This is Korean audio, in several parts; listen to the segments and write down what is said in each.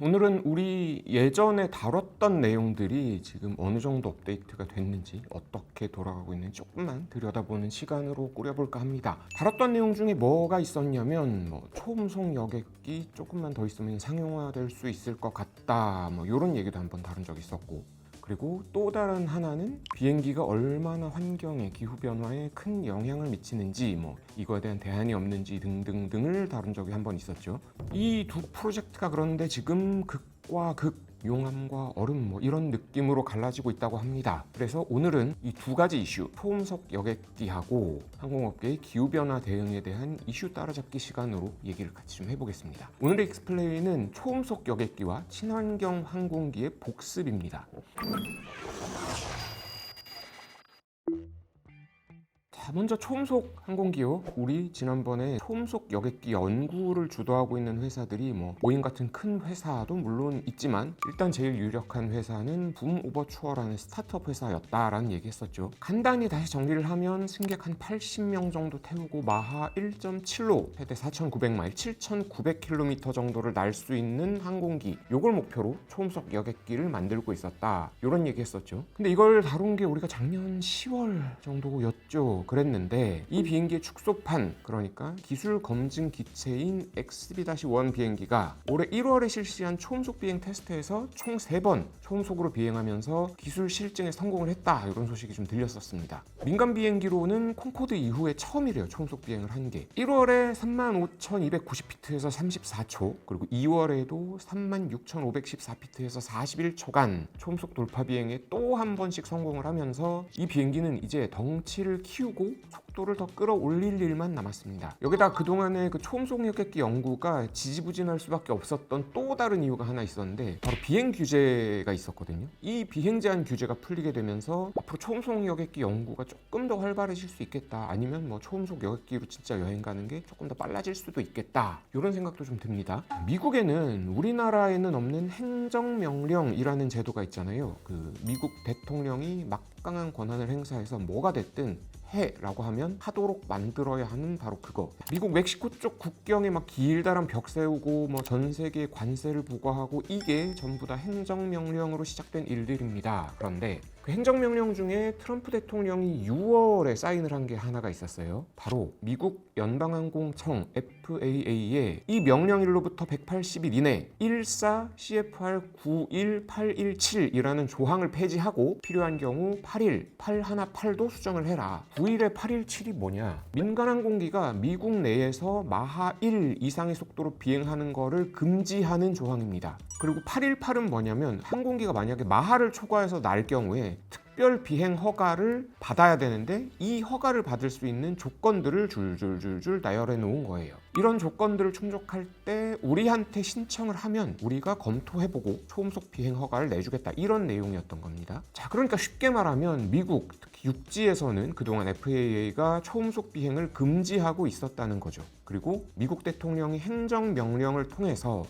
오늘은 우리 예전에 다뤘던 내용들이 지금 어느 정도 업데이트가 됐는지, 어떻게 돌아가고 있는지 조금만 들여다보는 시간으로 꾸려볼까 합니다. 다뤘던 내용 중에 뭐가 있었냐면 초음속 여객기 조금만 더 있으면 상용화될 수 있을 것 같다, 이런 얘기도 한번 다룬 적이 있었고, 그리고 또 다른 하나는 비행기가 얼마나 환경에, 기후 변화에 큰 영향을 미치는지, 이거에 대한 대안이 없는지 등등등을 다룬 적이 한 번 있었죠. 이 두 프로젝트가 그런데 지금 극과 극, 용암과 얼음 이런 느낌으로 갈라지고 있다고 합니다. 그래서 오늘은 이 두 가지 이슈, 초음속 여객기하고 항공업계의 기후변화 대응에 대한 이슈 따라잡기 시간으로 얘기를 같이 좀 해보겠습니다. 오늘의 익스플레인은 초음속 여객기와 친환경 항공기의 복습입니다. 먼저 초음속 항공기요. 우리 지난번에 초음속 여객기 연구를 주도하고 있는 회사들이 보잉 같은 큰 회사도 물론 있지만 일단 제일 유력한 회사는 붐 오버추어라는 스타트업 회사였다라는 얘기 했었죠. 간단히 다시 정리를 하면 승객 한 80명 정도 태우고 마하 1.7로 최대 4,900마일, 7,900km 정도를 날 수 있는 항공기, 요걸 목표로 초음속 여객기를 만들고 있었다, 이런 얘기 했었죠. 근데 이걸 다룬 게 우리가 작년 10월 정도였죠. 그랬는데 이 비행기의 축소판, 그러니까 기술 검증 기체인 XB-1 비행기가 올해 1월에 실시한 초음속 비행 테스트에서 총 3번 초음속으로 비행하면서 기술 실증에 성공을 했다, 이런 소식이 좀 들렸었습니다. 민간 비행기로는 콘코드 이후에 처음이래요, 초음속 비행을 한 게. 1월에 35,290피트에서 34초, 그리고 2월에도 36,514피트에서 41초간 초음속 돌파 비행에 또 한 번씩 성공을 하면서 이 비행기는 이제 덩치를 키우고 속도를 더 끌어올릴 일만 남았습니다. 여기다 그동안의 그 초음속 여객기 연구가 지지부진할 수밖에 없었던 또 다른 이유가 하나 있었는데, 바로 비행 규제가 있었거든요. 이 비행 제한 규제가 풀리게 되면서 앞으로 초음속 여객기 연구가 조금 더 활발해질 수 있겠다, 아니면 초음속 여객기로 진짜 여행 가는 게 조금 더 빨라질 수도 있겠다, 이런 생각도 좀 듭니다. 미국에는 우리나라에는 없는 행정명령이라는 제도가 있잖아요. 그 미국 대통령이 막강한 권한을 행사해서 뭐가 됐든 해라고 하면 하도록 만들어야 하는 바로 그거. 미국 멕시코 쪽 국경에 길다란 벽 세우고 전 세계에 관세를 부과하고, 이게 전부 다 행정명령으로 시작된 일들입니다. 그런데 그 행정명령 중에 트럼프 대통령이 6월에 사인을 한 게 하나가 있었어요. 바로 미국 연방항공청 FAA에 이 명령일로부터 180일 이내 14 CFR 91817이라는 조항을 폐지하고 필요한 경우 818도 수정을 해라. 9일에 817이 뭐냐? 민간 항공기가 미국 내에서 마하 1 이상의 속도로 비행하는 거를 금지하는 조항입니다. 그리고 818은 뭐냐면, 항공기가 만약에 마하를 초과해서 날 경우에 특별 비행 허가를 받아야 되는데, 이 허가를 받을 수 있는 조건들을 줄줄줄줄 나열해 놓은 거예요. 이런 조건들을 충족할 때 우리한테 신청을 하면 우리가 검토해보고 초음속 비행 허가를 내주겠다, 이런 내용이었던 겁니다. 자, 그러니까 쉽게 말하면 미국, 특히 육지에서는 그동안 FAA가 초음속 비행을 금지하고 있었다는 거죠. 그리고 미국 대통령이 행정명령을 통해서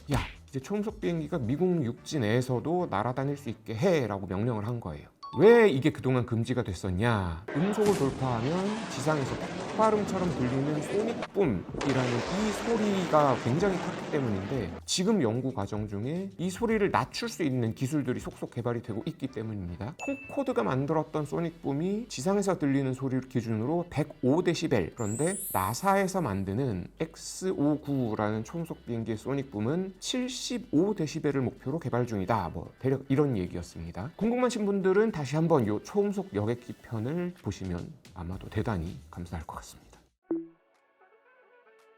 이제 초음속 비행기가 미국 육지 내에서도 날아다닐 수 있게 해라고 명령을 한 거예요. 왜 이게 그동안 금지가 됐었냐? 음속을 돌파하면 지상에서 폭발음처럼 들리는 소닉붐이라는 이 소리가 굉장히 컸기 때문인데, 지금 연구 과정 중에 이 소리를 낮출 수 있는 기술들이 속속 개발이 되고 있기 때문입니다. 콘코드가 만들었던 소닉붐이 지상에서 들리는 소리를 기준으로 105데시벨, 그런데 나사에서 만드는 X59라는 초음속 비행기의 소닉붐은 75데시벨을 목표로 개발 중이다, 대략 이런 얘기였습니다. 궁금하신 분들은 다시 한번 이 초음속 여객기 편을 보시면 아마도 대단히 감사할 것 같습니다.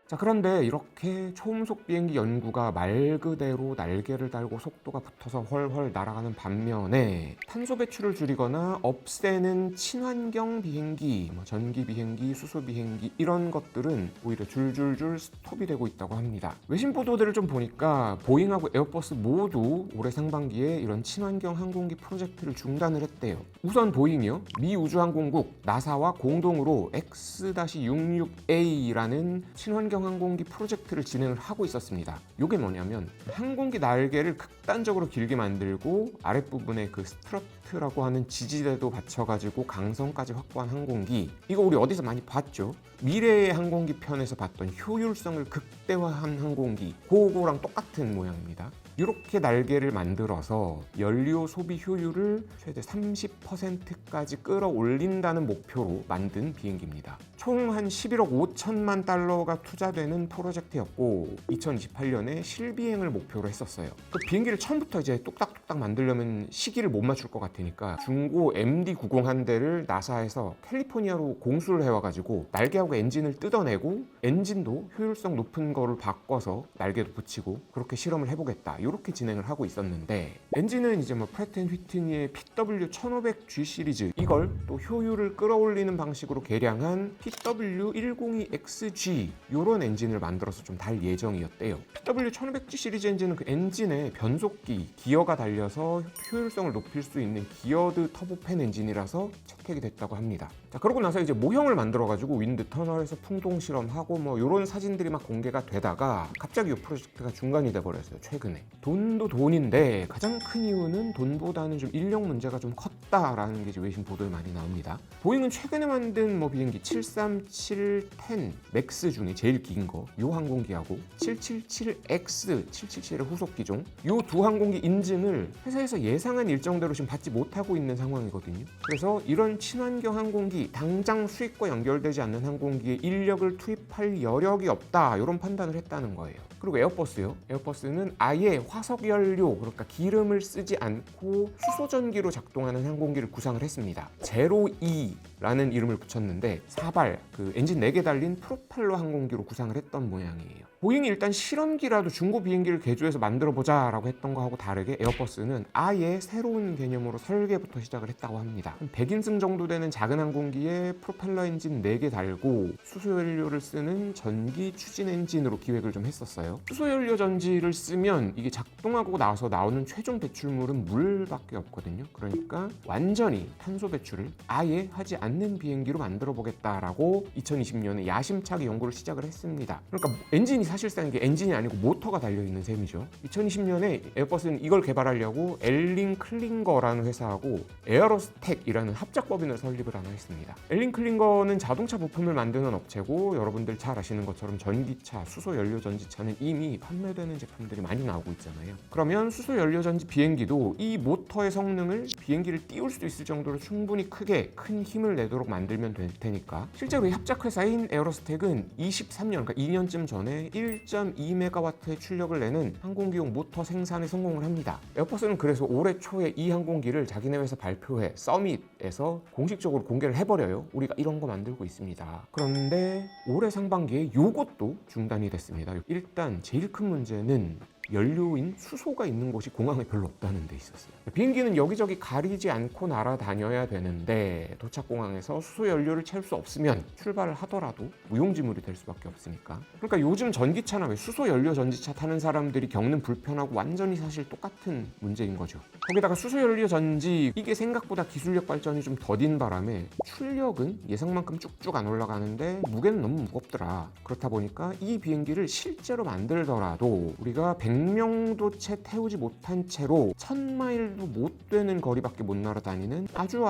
자, 그런데 이렇게 초음속 비행기 연구가 말 그대로 날개를 달고 속도가 붙어서 훨훨 날아가는 반면에, 탄소 배출을 줄이거나 없애는 친환경 비행기, 전기 비행기, 수소 비행기, 이런 것들은 오히려 줄줄줄 스톱이 되고 있다고 합니다. 외신 보도들을 좀 보니까 보잉하고 에어버스 모두 올해 상반기에 이런 친환경 항공기 프로젝트를 중단을 했대요. 우선 보잉이요, 미 우주항공국 나사와 공동으로 X-66A라는 친환경 항공기 프로젝트를 진행을 하고 있었습니다. 이게 뭐냐면, 항공기 날개를 극단적으로 길게 만들고 아랫부분에 그 스트러트라고 하는 지지대도 받쳐가지고 강성까지 확보한 항공기. 이거 우리 어디서 많이 봤죠? 미래의 항공기 편에서 봤던 효율성을 극대화한 항공기, 그거랑 똑같은 모양입니다. 이렇게 날개를 만들어서 연료 소비 효율을 최대 30%까지 끌어올린다는 목표로 만든 비행기입니다. 총 한 11억 5천만 달러가 투자되는 프로젝트였고 2028년에 실비행을 목표로 했었어요. 그 비행기를 처음부터 이제 뚝딱뚝딱 만들려면 시기를 못 맞출 것 같으니까 중고 MD-90 한 대를 나사에서 캘리포니아로 공수를 해와가지고 날개하고 엔진을 뜯어내고 엔진도 효율성 높은 거를 바꿔서 날개도 붙이고 그렇게 실험을 해보겠다 이렇게 진행을 하고 있었는데 엔진은 이제 뭐 프래트 앤 휘트니의 PW1500G 시리즈 이걸 또 효율을 끌어올리는 방식으로 개량한 PW102XG 이런 엔진을 만들어서 좀 달 예정이었대요. PW1500G 시리즈 엔진은 그 엔진에 변속기, 기어가 달려서 효율성을 높일 수 있는 기어드 터보팬 엔진이라서 채택이 됐다고 합니다. 자, 그러고 나서 이제 모형을 만들어가지고 윈드 터널에서 풍동 실험하고 뭐 이런 사진들이 막 공개가 되다가 갑자기 이 프로젝트가 중단이 돼버렸어요. 최근에. 돈도 돈인데 가장 큰 이유는 돈보다는 좀 인력 문제가 좀 컸다라는 게 이제 외신 보도에 많이 나옵니다. 보잉은 최근에 만든 뭐 비행기 737-10 맥스 중에 제일 긴 거 요 항공기하고 777X 777의 후속 기종 요 두 항공기 인증을 회사에서 예상한 일정대로 지금 받지 못하고 있는 상황이거든요. 그래서 이런 친환경 항공기 당장 수익과 연결되지 않는 항공기에 인력을 투입할 여력이 없다 이런 판단을 했다는 거예요. 그리고 에어버스요. 에어버스는 아예 화석연료 그러니까 기름을 쓰지 않고 수소전기로 작동하는 항공기를 구상을 했습니다. 제로2라는 이름을 붙였는데 사발 그 엔진 4개 달린 프로펠러 항공기로 구상을 했던 모양이에요. 보잉이 일단 실험기라도 중고 비행기를 개조해서 만들어보자 라고 했던 거하고 다르게 에어버스는 아예 새로운 개념으로 설계부터 시작을 했다고 합니다. 한 100인승 정도 되는 작은 항공기에 프로펠러 엔진 4개 달고 수소연료를 쓰는 전기 추진 엔진으로 기획을 좀 했었어요. 수소연료 전지를 쓰면 이게 작동하고 나서 나오는 최종 배출물은 물밖에 없거든요. 그러니까 완전히 탄소 배출을 아예 하지 않는 비행기로 만들어 보겠다라고 2020년에 야심차게 연구를 시작을 했습니다. 그러니까 엔진이 사실상 이게 엔진이 아니고 모터가 달려있는 셈이죠. 2020년에 에어버스는 이걸 개발하려고 엘링 클링거라는 회사하고 에어로스텍이라는 합작법인을 설립을 하나 했습니다. 엘링 클링거는 자동차 부품을 만드는 업체고 여러분들 잘 아시는 것처럼 전기차, 수소연료전지차는 이미 판매되는 제품들이 많이 나오고 있잖아요. 그러면 수소연료전지 비행기도 이 모터의 성능을 비행기를 띄울 수 있을 정도로 충분히 크게 큰 힘을 내도록 만들면 될 테니까 실제로 이 합작회사인 에어로스텍은 23년, 그러니까 2년쯤 전에 1.2MW의 출력을 내는 항공기용 모터 생산에 성공을 합니다. 에어버스는 그래서 올해 초에 이 항공기를 자기네 회사 발표회 서밋에서 공식적으로 공개를 해버려요. 우리가 이런 거 만들고 있습니다. 그런데 올해 상반기에 요것도 중단이 됐습니다. 일단 제일 큰 문제는 연료인 수소가 있는 곳이 공항에 별로 없다는 데 있었어요. 비행기는 여기저기 가리지 않고 날아다녀야 되는데 도착공항에서 수소 연료를 채울 수 없으면 출발을 하더라도 무용지물이 될 수밖에 없으니까. 그러니까 요즘 전기차나 왜 수소 연료 전지차 타는 사람들이 겪는 불편하고 완전히 사실 똑같은 문제인 거죠. 거기다가 수소 연료 전지 이게 생각보다 기술력 발전이 좀 더딘 바람에 출력은 예상만큼 쭉쭉 안 올라가는데 무게는 너무 무겁더라. 그렇다 보니까 이 비행기를 실제로 만들더라도 우리가 100명도 채 태우지 못한 채로 1000마일도 못 되는 거리밖에 못 날아다니는 아주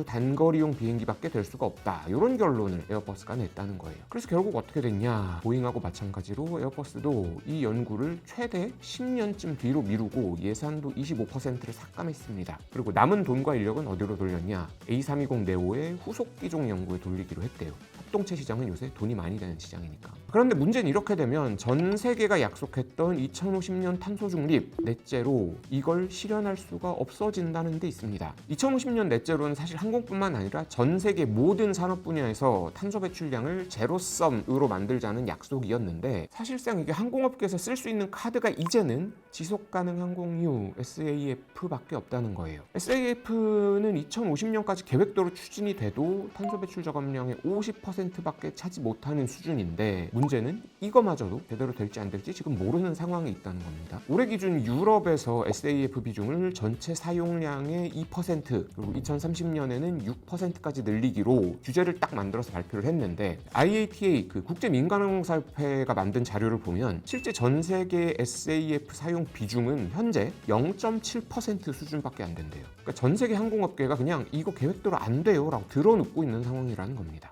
단거리용 비행기밖에 될 수가 없다. 이런 결론을 에어버스가 냈다는 거예요. 그래서 결국 어떻게 됐냐? 보잉하고 마찬가지로 에어버스도 이 연구를 최대 10년쯤 뒤로 미루고 예산도 25%를 삭감했습니다. 그리고 남은 돈과 인력은 어디로 돌렸냐? A320 네오의 후속 기종 연구에 돌리기로 했대요. 합동체 시장은 요새 돈이 많이 되는 시장이니까. 그런데 문제는 이렇게 되면 전 세계가 약속했던 2050년 탄소 중립 넷제로 이걸 실현할 수가 없어진다는 데 있습니다. 2050년 넷제로는 사실 항공뿐만 아니라 전 세계 모든 산업 분야에서 탄소 배출량을 제로섬으로 만들자는 약속이었는데 사실상 이게 항공업계에서 쓸 수 있는 카드가 이제는 지속가능 항공유 SAF밖에 없다는 거예요. SAF는 2050년까지 계획대로 추진이 돼도 탄소 배출 저감량의 50%밖에 차지 못하는 수준인데 문제는 이거마저도 제대로 될지 안 될지 지금 모르는 상황에 있다는 겁니다. 올해 기준 유럽에서 SAF 비중을 전체 사용량의 2% 그리고 2030년에는 6%까지 늘리기로 규제를 딱 만들어서 발표를 했는데 IATA 그 국제민간항공사협회가 만든 자료를 보면 실제 전 세계 SAF 사용 비중은 현재 0.7% 수준밖에 안 된대요. 그러니까 전 세계 항공업계가 그냥 이거 계획대로 안 돼요 라고 들어눕고 있는 상황이라는 겁니다.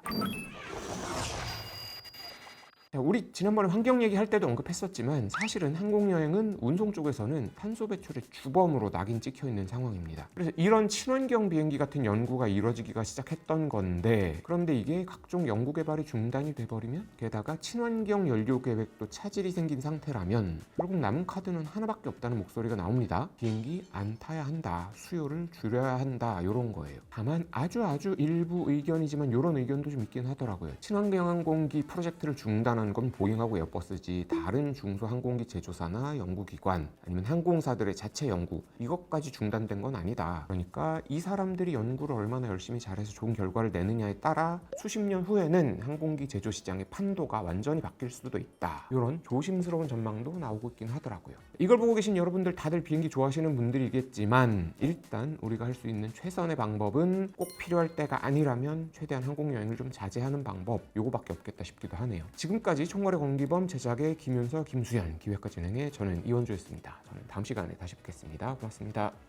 자, 우리 지난번에 환경 얘기할 때도 언급했었지만 사실은 항공여행은 운송 쪽에서는 탄소 배출의 주범으로 낙인 찍혀 있는 상황입니다. 그래서 이런 친환경 비행기 같은 연구가 이루어지기가 시작했던 건데, 그런데 이게 각종 연구 개발이 중단이 돼버리면, 게다가 친환경 연료 계획도 차질이 생긴 상태라면 결국 남은 카드는 하나밖에 없다는 목소리가 나옵니다. 비행기 안 타야 한다, 수요를 줄여야 한다, 이런 거예요. 다만 아주 일부 의견이지만 이런 의견도 좀 있긴 하더라고요. 친환경 항공기 프로젝트를 중단한 건 보잉하고 에어버스지 다른 중소항공기 제조사나 연구기관 아니면 항공사들의 자체 연구, 이것까지 중단된 건 아니다. 그러니까 이 사람들이 연구를 얼마나 열심히 잘해서 좋은 결과를 내느냐에 따라 수십 년 후에는 항공기 제조 시장의 판도가 완전히 바뀔 수도 있다, 이런 조심스러운 전망도 나오고 있긴 하더라고요. 이걸 보고 계신 여러분들 다들 비행기 좋아하시는 분들이겠지만, 일단 우리가 할 수 있는 최선의 방법은 꼭 필요할 때가 아니라면 최대한 항공여행을 좀 자제하는 방법, 요거밖에 없겠다 싶기도 하네요. 지금까지 총괄의 권기범, 제작의 김윤서, 김수현, 기획과 진행의 저는 이원주였습니다. 저는 다음 시간에 다시 뵙겠습니다. 고맙습니다.